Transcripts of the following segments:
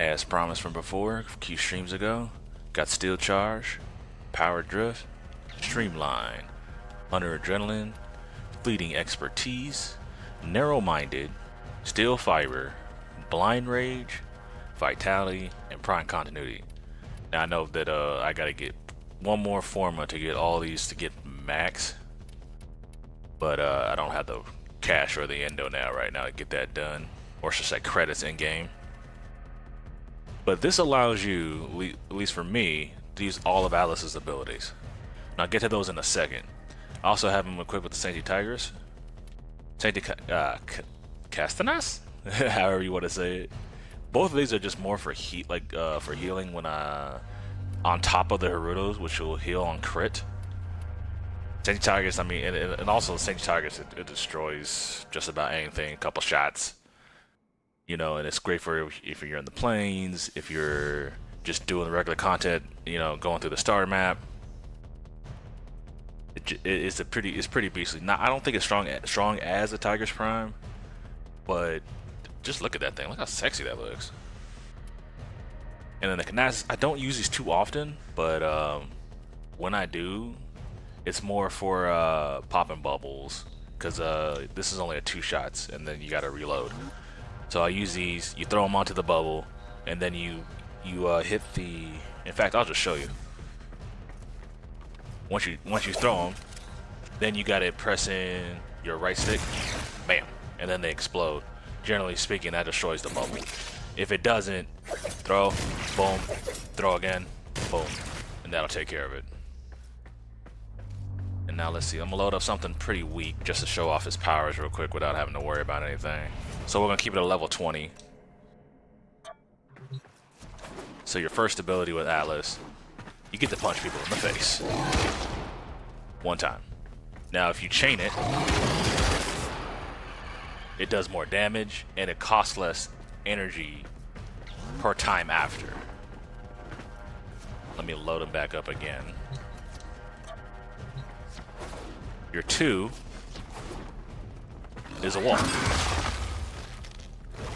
As promised from before, a few streams ago, got Steel Charge, Power Drift, Streamline, Under Adrenaline, Fleeting Expertise, Narrow-Minded, Steel Fiber, Blind Rage, Vitality, and Prime Continuity. Now I know that I gotta get one more forma to get all these to get max, but I don't have the cash or the endo now right now to get that done, or should I say credits in game. But this allows you, at least for me, to use all of Atlas's abilities. And I'll get to those in a second. I also have him equipped with the Sancti Tigers. Sancti Castanas? However you want to say it. Both of these are just more for for healing when on top of the Harutos, which will heal on crit. Sancti Tigers, I mean, and also Sancti Tigers, it destroys just about anything, a couple shots. You know, and it's great for if you're in the plains, if you're just doing the regular content, you know, going through the starter map. It's pretty beastly. Now I don't think it's strong as a Tiger's Prime, but just look at that thing. Look how sexy that looks. And then the Canas, I don't use these too often, but when I do, it's more for popping bubbles, because this is only a 2 shots, and then you gotta reload. So I use these, you throw them onto the bubble, and then you hit the, in fact, I'll just show you. Once you throw them, then you gotta press in your right stick, bam, and then they explode. Generally speaking, that destroys the bubble. If it doesn't, throw, boom, throw again, boom, and that'll take care of it. And now let's see, I'm gonna load up something pretty weak just to show off his powers real quick without having to worry about anything. So we're gonna keep it at level 20. So your first ability with Atlas, you get to punch people in the face. 1 time. Now if you chain it, it does more damage and it costs less energy per time after. Let me load them back up again. Your 2 is a wall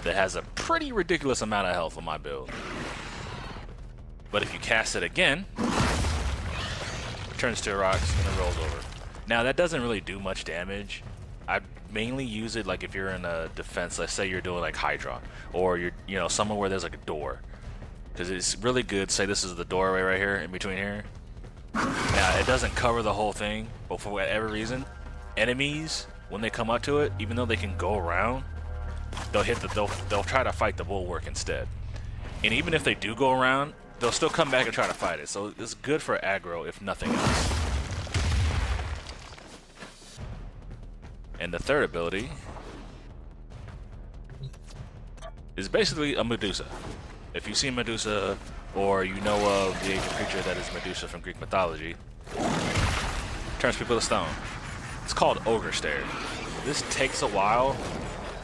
that has a pretty ridiculous amount of health on my build. But if you cast it again, it turns to rocks and then rolls over. Now that doesn't really do much damage. I mainly use it like if you're in a defense, let's say you're doing like Hydra, or you're somewhere where there's like a door. Because it's really good, say this is the doorway right here, in between here. Now it doesn't cover the whole thing, but for whatever reason, enemies, when they come up to it, even though they can go around, they'll try to fight the bulwark instead. And even if they do go around, they'll still come back and try to fight it. So it's good for aggro if nothing else. And the third ability is basically a Medusa. If you see Medusa, or you know of the ancient creature that is Medusa from Greek mythology, turns people to stone. It's called Ogre Stare. This takes a while.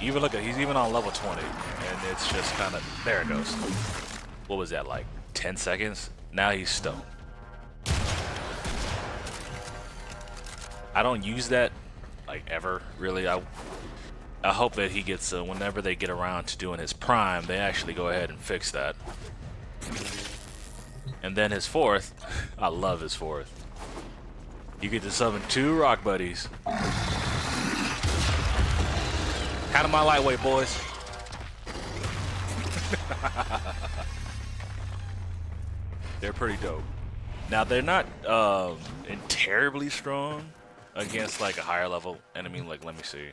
Even look at, he's even on level 20, and it's just kind of, there it goes. What was that, like 10 seconds? Now he's stoned. I don't use that like ever, really. I hope that he gets, whenever they get around to doing his prime, they actually go ahead and fix that. And then his 4th, I love his 4th. You get to summon 2 rock buddies. Kind of my lightweight, boys. They're pretty dope. Now they're not terribly strong against like a higher level enemy. Like, let me see.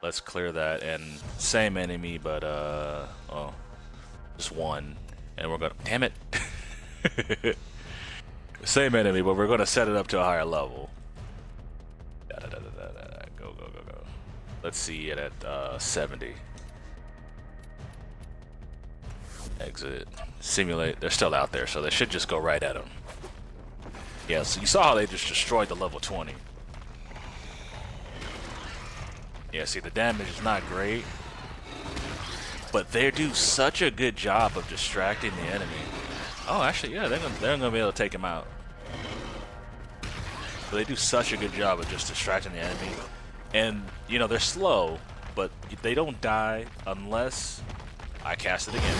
Let's clear that, and same enemy, but oh, just 1, and we're gonna, damn it. Same enemy, but we're gonna set it up to a higher level. Go. Let's see it at 70. Exit. Simulate. They're still out there, so they should just go right at them. Yeah, so you saw how they just destroyed the level 20. Yeah, see, the damage is not great, but they do such a good job of distracting the enemy. Oh, actually, yeah, they're gonna be able to take him out. But they do such a good job of just distracting the enemy. And, you know, they're slow, but they don't die unless I cast it again.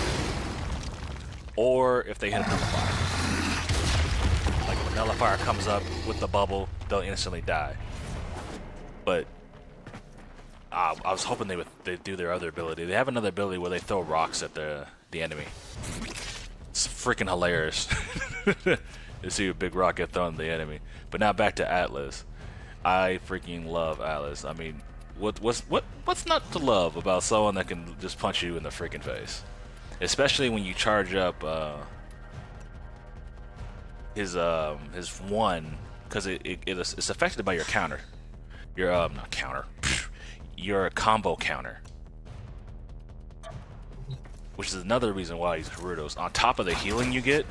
or if they hit a nullifier. Like when nullifier comes up with the bubble, they'll instantly die. But I was hoping they'd do their other ability. They have another ability where they throw rocks at the enemy. It's freaking hilarious. You see a big rock get thrown at the enemy. But now back to Atlas. I freaking love Atlas. I mean, what's not to love about someone that can just punch you in the freaking face? Especially when you charge up his one, because it's affected by your counter. Your not counter. Your combo counter. Which is another reason why he's Gerudo's. On top of the healing you get.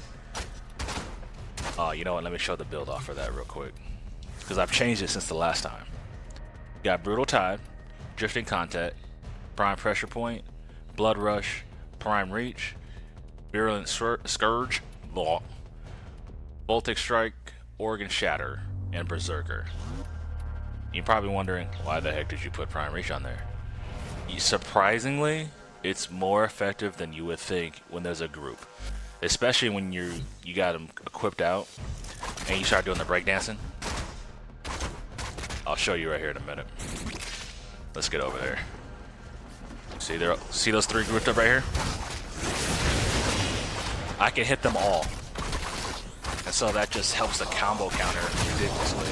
You know what, let me show the build off for that real quick. Because I've changed it since the last time. You got Brutal Tide, Drifting Contact, Prime Pressure Point, Blood Rush, Prime Reach, Virulent Scourge, Voltic Strike, Organ Shatter, and Berserker. You're probably wondering, why the heck did you put Prime Reach on there? Surprisingly, it's more effective than you would think when there's a group. Especially when you got them equipped out and you start doing the breakdancing. I'll show you right here in a minute. Let's get over there. See those three grouped up right here? I can hit them all. And so that just helps the combo counter ridiculously.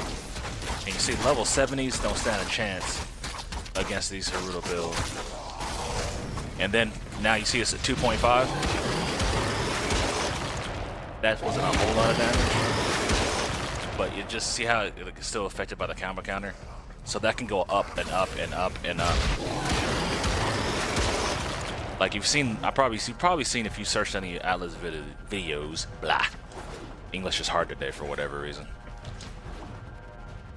And you see level 70s don't stand a chance against these Gerudo builds. And then now you see us at 2.5. That wasn't a whole lot of damage. But you just see how it's still affected by the combo counter. So that can go up and up and up and up. Like you've probably seen if you searched any Atlas videos, blah. English is hard today for whatever reason.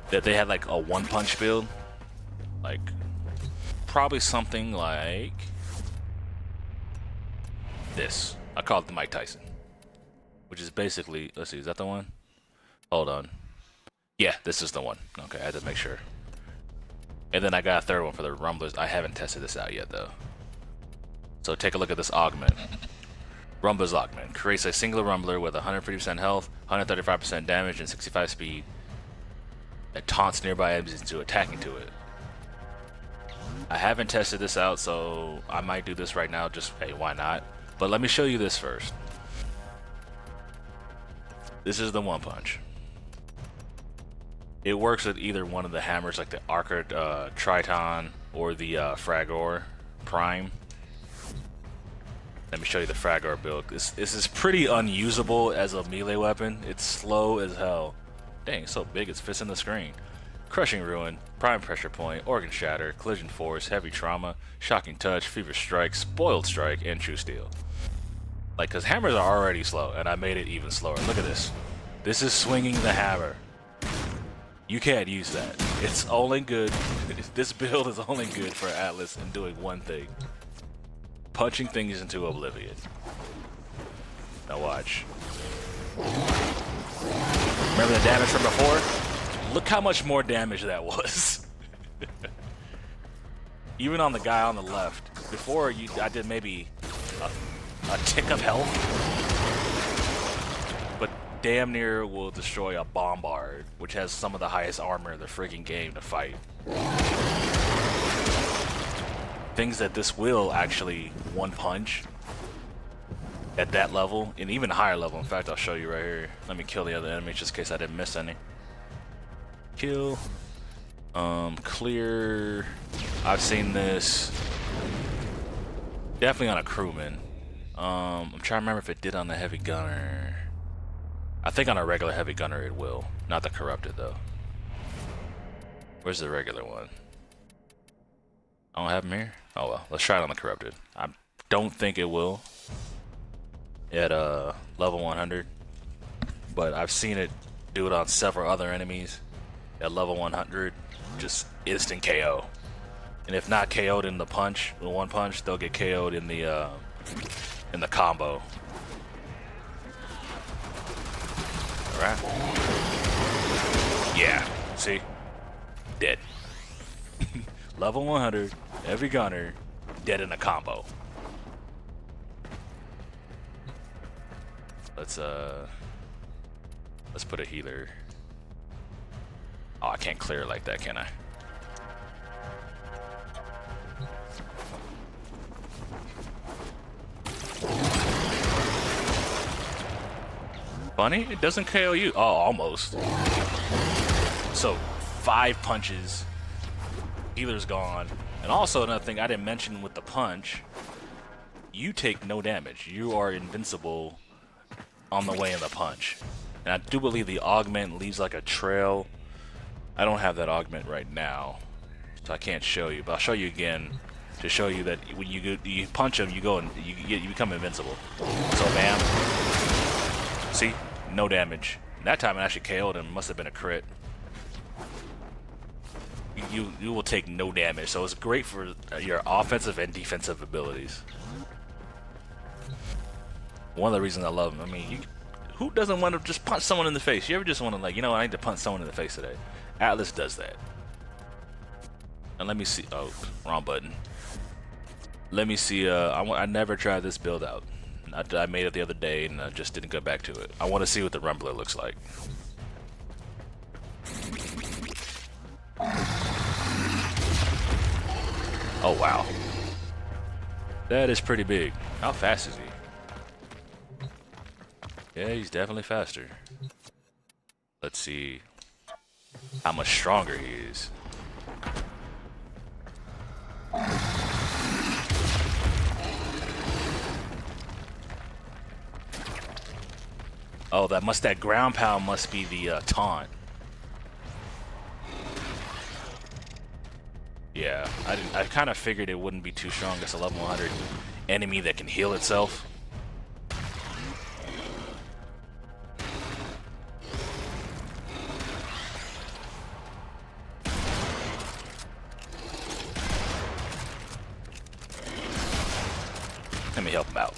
That they had like a one punch build. Like probably something like this. I call it the Mike Tyson. Which is basically, let's see, is that the one? Hold on. Yeah, this is the one. Okay, I had to make sure. And then I got a third one for the Rumblers. I haven't tested this out yet, though. So take a look at this augment. Rumbler's augment. Creates a single Rumbler with 150% health, 135% damage, and 65 speed. That taunts nearby enemies into attacking to it. I haven't tested this out, so I might do this right now. Just, hey, why not? But let me show you this first. This is the one punch. It works with either one of the hammers, like the Archer Triton or the Fragor Prime. Let me show you the Fragor build. This is pretty unusable as a melee weapon. It's slow as hell. Dang, it's so big it fits in the screen. Crushing Ruin, Prime Pressure Point, Organ Shatter, Collision Force, Heavy Trauma, Shocking Touch, Fever Strike, Spoiled Strike, and True Steel. Like, because hammers are already slow, and I made it even slower. Look at this. This is swinging the hammer. You can't use that. It's only good. This build is only good for Atlas and doing one thing. Punching things into oblivion. Now watch. Remember the damage from before? Look how much more damage that was. Even on the guy on the left. Before, I did maybe a tick of health, but damn near will destroy a Bombard, which has some of the highest armor in the freaking game to fight. Things that this will actually one punch at that level, and even higher level. In fact, I'll show you right here. Let me kill the other enemies just in case I didn't miss any. Kill. Clear. I've seen this definitely on a crewman. I'm trying to remember if it did on the heavy gunner. I think on a regular heavy gunner it will. Not the corrupted though. Where's the regular one? I don't have him here? Oh well, let's try it on the corrupted. I don't think it will at level 100. But I've seen it do it on several other enemies at level 100. Just instant KO. And if not KO'd in the punch, the one punch, they'll get KO'd in the combo. Alright. Yeah, see? Dead. Level 100, every gunner, dead in a combo. Let's put a healer. Oh, I can't clear it like that, can I? Funny, it doesn't KO you. Oh, almost. So 5 punches, healer's gone. And also another thing I didn't mention with the punch, you take no damage. You are invincible on the way in the punch. And I do believe the augment leaves like a trail. I don't have that augment right now, so I can't show you, but I'll show you again to show you that when you punch him, you go and you become invincible. So bam. See? No damage. That time I actually KO'd him. Must have been a crit. You will take no damage, so it's great for your offensive and defensive abilities. One of the reasons I love him. I mean, who doesn't want to just punch someone in the face? You ever just want to, like, you know, I need to punch someone in the face today? Atlas does that. And let me see. Oh, wrong button. Let me see. I never tried this build out. I made it the other day and I just didn't go back to it. I want to see what the Rumbler looks like. Oh wow, that is pretty big. How fast is he? Yeah, he's definitely faster. Let's see how much stronger he is. Oh, that ground pound must be the taunt. Yeah, I kind of figured it wouldn't be too strong. It's a level 100 enemy that can heal itself. Let me help him out.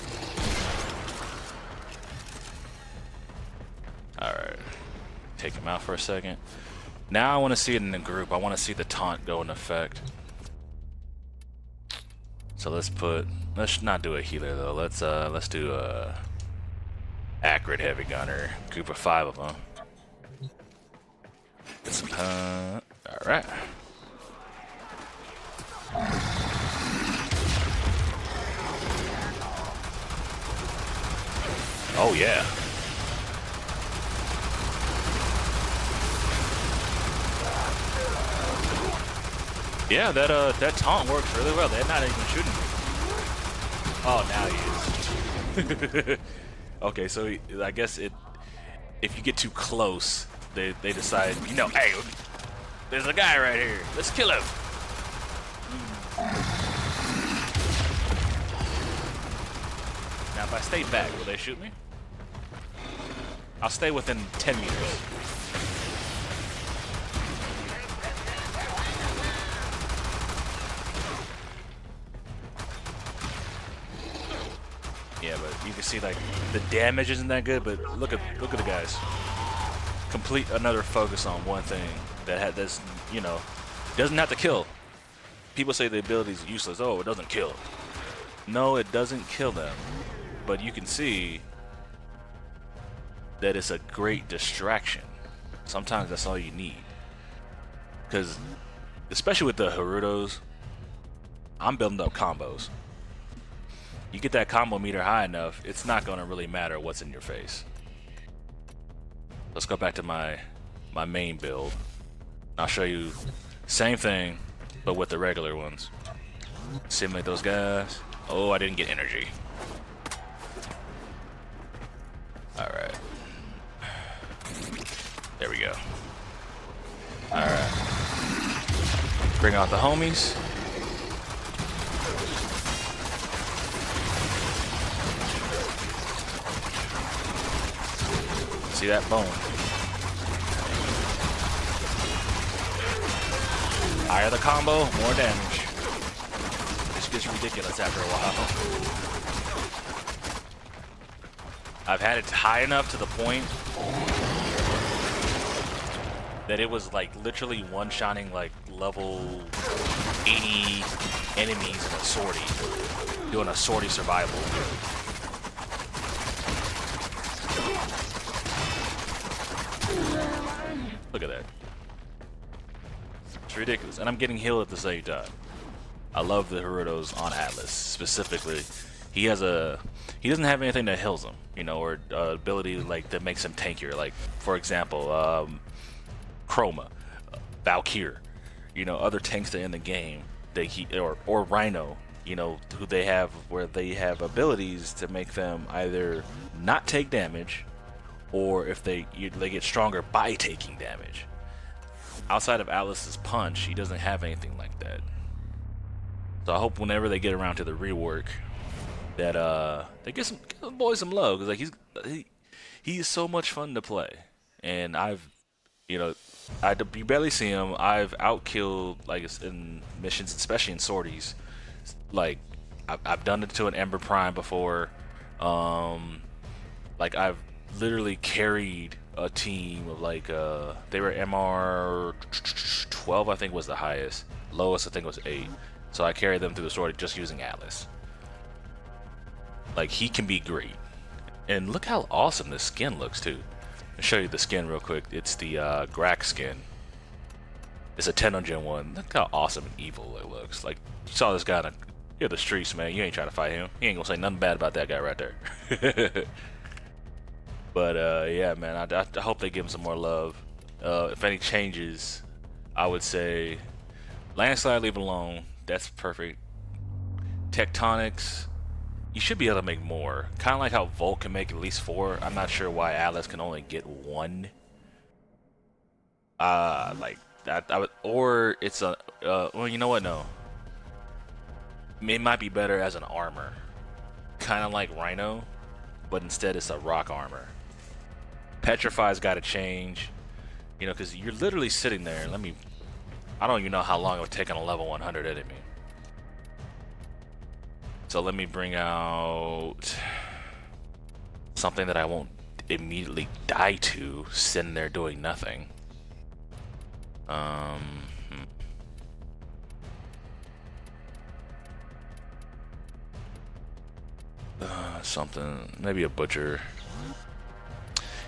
Alright. Take him out for a second. Now I want to see it in the group. I want to see the taunt go in effect. So let's not do a healer though. Let's do a accurate heavy gunner. Group of 5 of them. Get some alright. Oh yeah. Yeah, that taunt works really well. They're not even shooting me. Oh, now he is. Okay, so I guess if you get too close, they decide, you know, hey, there's a guy right here. Let's kill him. Now, if I stay back, will they shoot me? I'll stay within 10 meters. Yeah, but you can see like the damage isn't that good, but look at the guys. Complete another focus on one thing that's, you know, doesn't have to kill. People say the ability is useless. Oh, it doesn't kill. No, it doesn't kill them. But you can see that it's a great distraction. Sometimes that's all you need. Because, especially with the Harutos, I'm building up combos. You get that combo meter high enough, it's not going to really matter what's in your face. Let's go back to my main build. I'll show you same thing, but with the regular ones. Simulate those guys. Oh, I didn't get energy. Alright. There we go. Alright. Bring out the homies. See that bone? Higher the combo, more damage. This gets ridiculous after a while. I've had it high enough to the point that it was like literally one-shotting like level 80 enemies in a sortie, doing a sortie survival. ridiculous. And I'm getting healed at the same time. I love the Gerudos on Atlas specifically. He doesn't have anything that heals him, you know, or ability like that makes him tankier. Like for example, Chroma, Valkyr, you know, other tanks that in the game or Rhino, you know, who they have where they have abilities to make them either not take damage, or if they get stronger by taking damage. Outside of Atlas's punch, he doesn't have anything like that. So I hope whenever they get around to the rework, that they get the boy some love, because like he's so much fun to play, and you barely see him. I've outkilled like in missions, especially in sorties. Like I've done it to an Ember Prime before. Like I've literally carried a team of like they were MR 12, I think was the highest. Lowest I think was 8. So I carried them through the sortie just using Atlas. Like he can be great. And look how awesome this skin looks too. I'll show you the skin real quick. It's the Grack skin. It's a 10 on Gen 1. Look how awesome and evil it looks. Like you saw this guy in the streets, man. You ain't trying to fight him. He ain't gonna say nothing bad about that guy right there. But yeah, man, I hope they give him some more love. If any changes, I would say Landslide, leave it alone. That's perfect. Tectonics, you should be able to make more. Kind of like how Volt can make at least 4. I'm not sure why Atlas can only get 1. Like that, or it's a. Well, you know what? No. It might be better as an armor, kind of like Rhino, but instead it's a rock armor. Petrify's got to change, you know, because you're literally sitting there. I don't even know how long it would take on a level 100 enemy. So let me bring out something that I won't immediately die to, sitting there doing nothing. Something, maybe a butcher.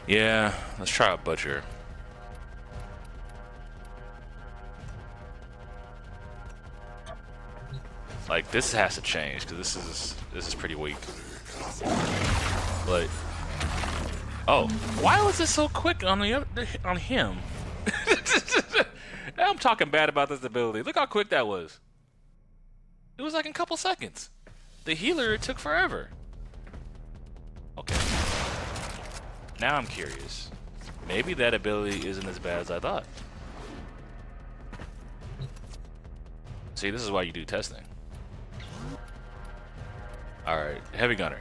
Yeah, let's try a butcher. Like this has to change because this is pretty weak. But oh, why was this so quick on him? I'm talking bad about this ability. Look how quick that was. It was like in a couple seconds. The healer, it took forever. Okay. Now I'm curious. Maybe that ability isn't as bad as I thought. See, this is why you do testing. Alright, heavy gunner.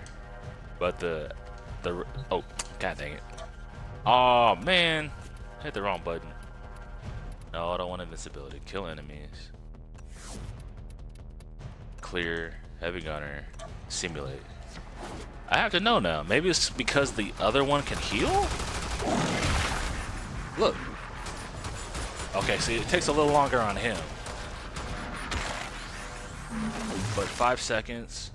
But oh, god dang it. Oh man, hit the wrong button. No, I don't want invincibility. Kill enemies. Clear, heavy gunner, simulate. I have to know now. Maybe it's because the other one can heal? Look. Okay, see, it takes a little longer on him. But 5 seconds.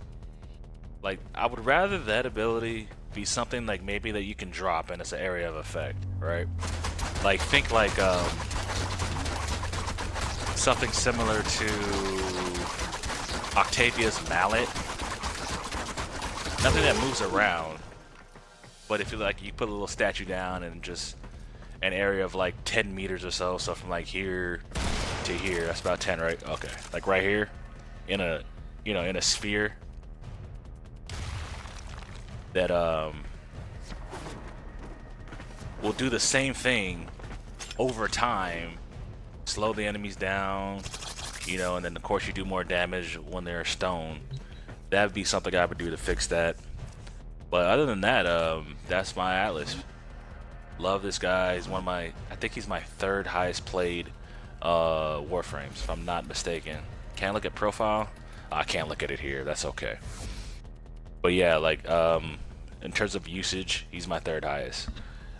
Like, I would rather that ability be something like maybe that you can drop and it's an area of effect, right? Like, think like something similar to Octavia's mallet. Nothing that moves around, but if you like, you put a little statue down and just an area of like 10 meters or so. So from like here to here, that's about 10, right? Okay, like right here, in a, you know, in a sphere. That will do the same thing over time, slow the enemies down, you know, and then of course you do more damage when they're stone. That would be something I would do to fix that. But other than that, that's my Atlas. Love this guy. He's one of my, I think he's my 3rd highest played Warframes, if I'm not mistaken. Can't look at profile? I can't look at it here. That's okay. But yeah, like in terms of usage, he's my 3rd highest.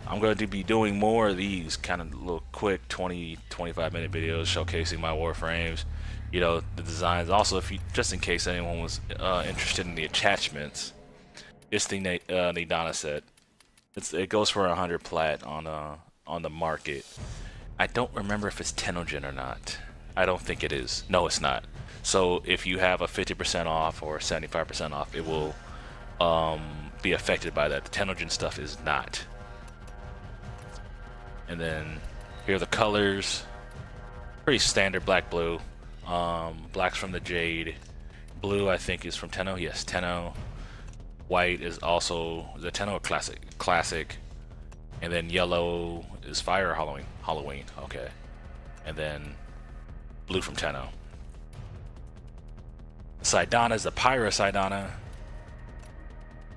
I'm going to be doing more of these kind of little quick 20-25 minute videos showcasing my Warframes, you know, the designs. Also, if you, just in case anyone was interested in the attachments, it's the Nidana set. It goes for 100 plat on the market. I don't remember if it's 10 gen or not. I don't think it is. No, it's not. So if you have a 50% off or 75% off, it will be affected by that. The Tenogen stuff is not. And then here are the colors. Pretty standard black, blue. Black's from the Jade. Blue, I think, is from Tenno. Yes, Tenno. White is also the Tenno Classic. Classic. And then yellow is Fire or Halloween? Halloween, okay. And then blue from Tenno. Sidana is the Pyra Sidana.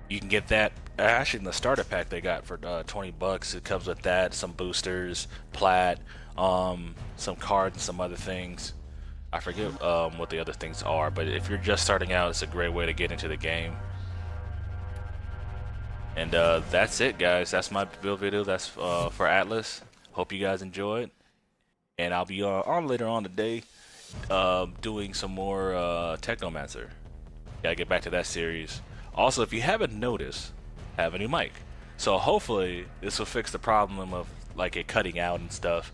You can get that actually in the starter pack they got for 20 bucks. It comes with that, some boosters, plat, some cards and some other things. I forget what the other things are, but if you're just starting out, it's a great way to get into the game. And that's it, guys. That's my build video. That's for Atlas. Hope you guys enjoyed. And I'll be on later on today doing some more Technomancer. Gotta get back to that series. Also, if you haven't noticed, I have a new mic. So hopefully this will fix the problem of like it cutting out and stuff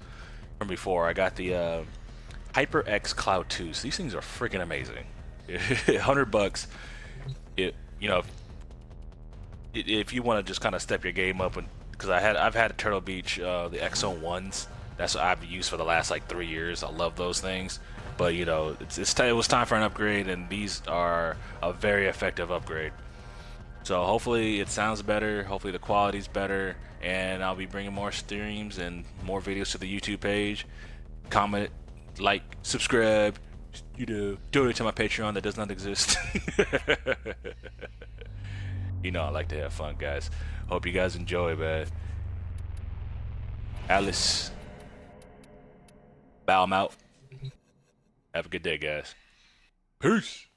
from before. I got the HyperX Cloud 2. So these things are freaking amazing. 100 bucks. You know, if you want to just kind of step your game up, and because I've had a Turtle Beach, the Exo 1s. That's what I've used for the last like 3 years. I love those things. But you know, it was time for an upgrade, and these are a very effective upgrade. So hopefully it sounds better, hopefully the quality's better, and I'll be bringing more streams and more videos to the YouTube page. Comment, like, subscribe, you know, donate to my Patreon that does not exist. You know I like to have fun, guys. Hope you guys enjoy, man. Alice, bow 'em out. Have a good day, guys. Peace.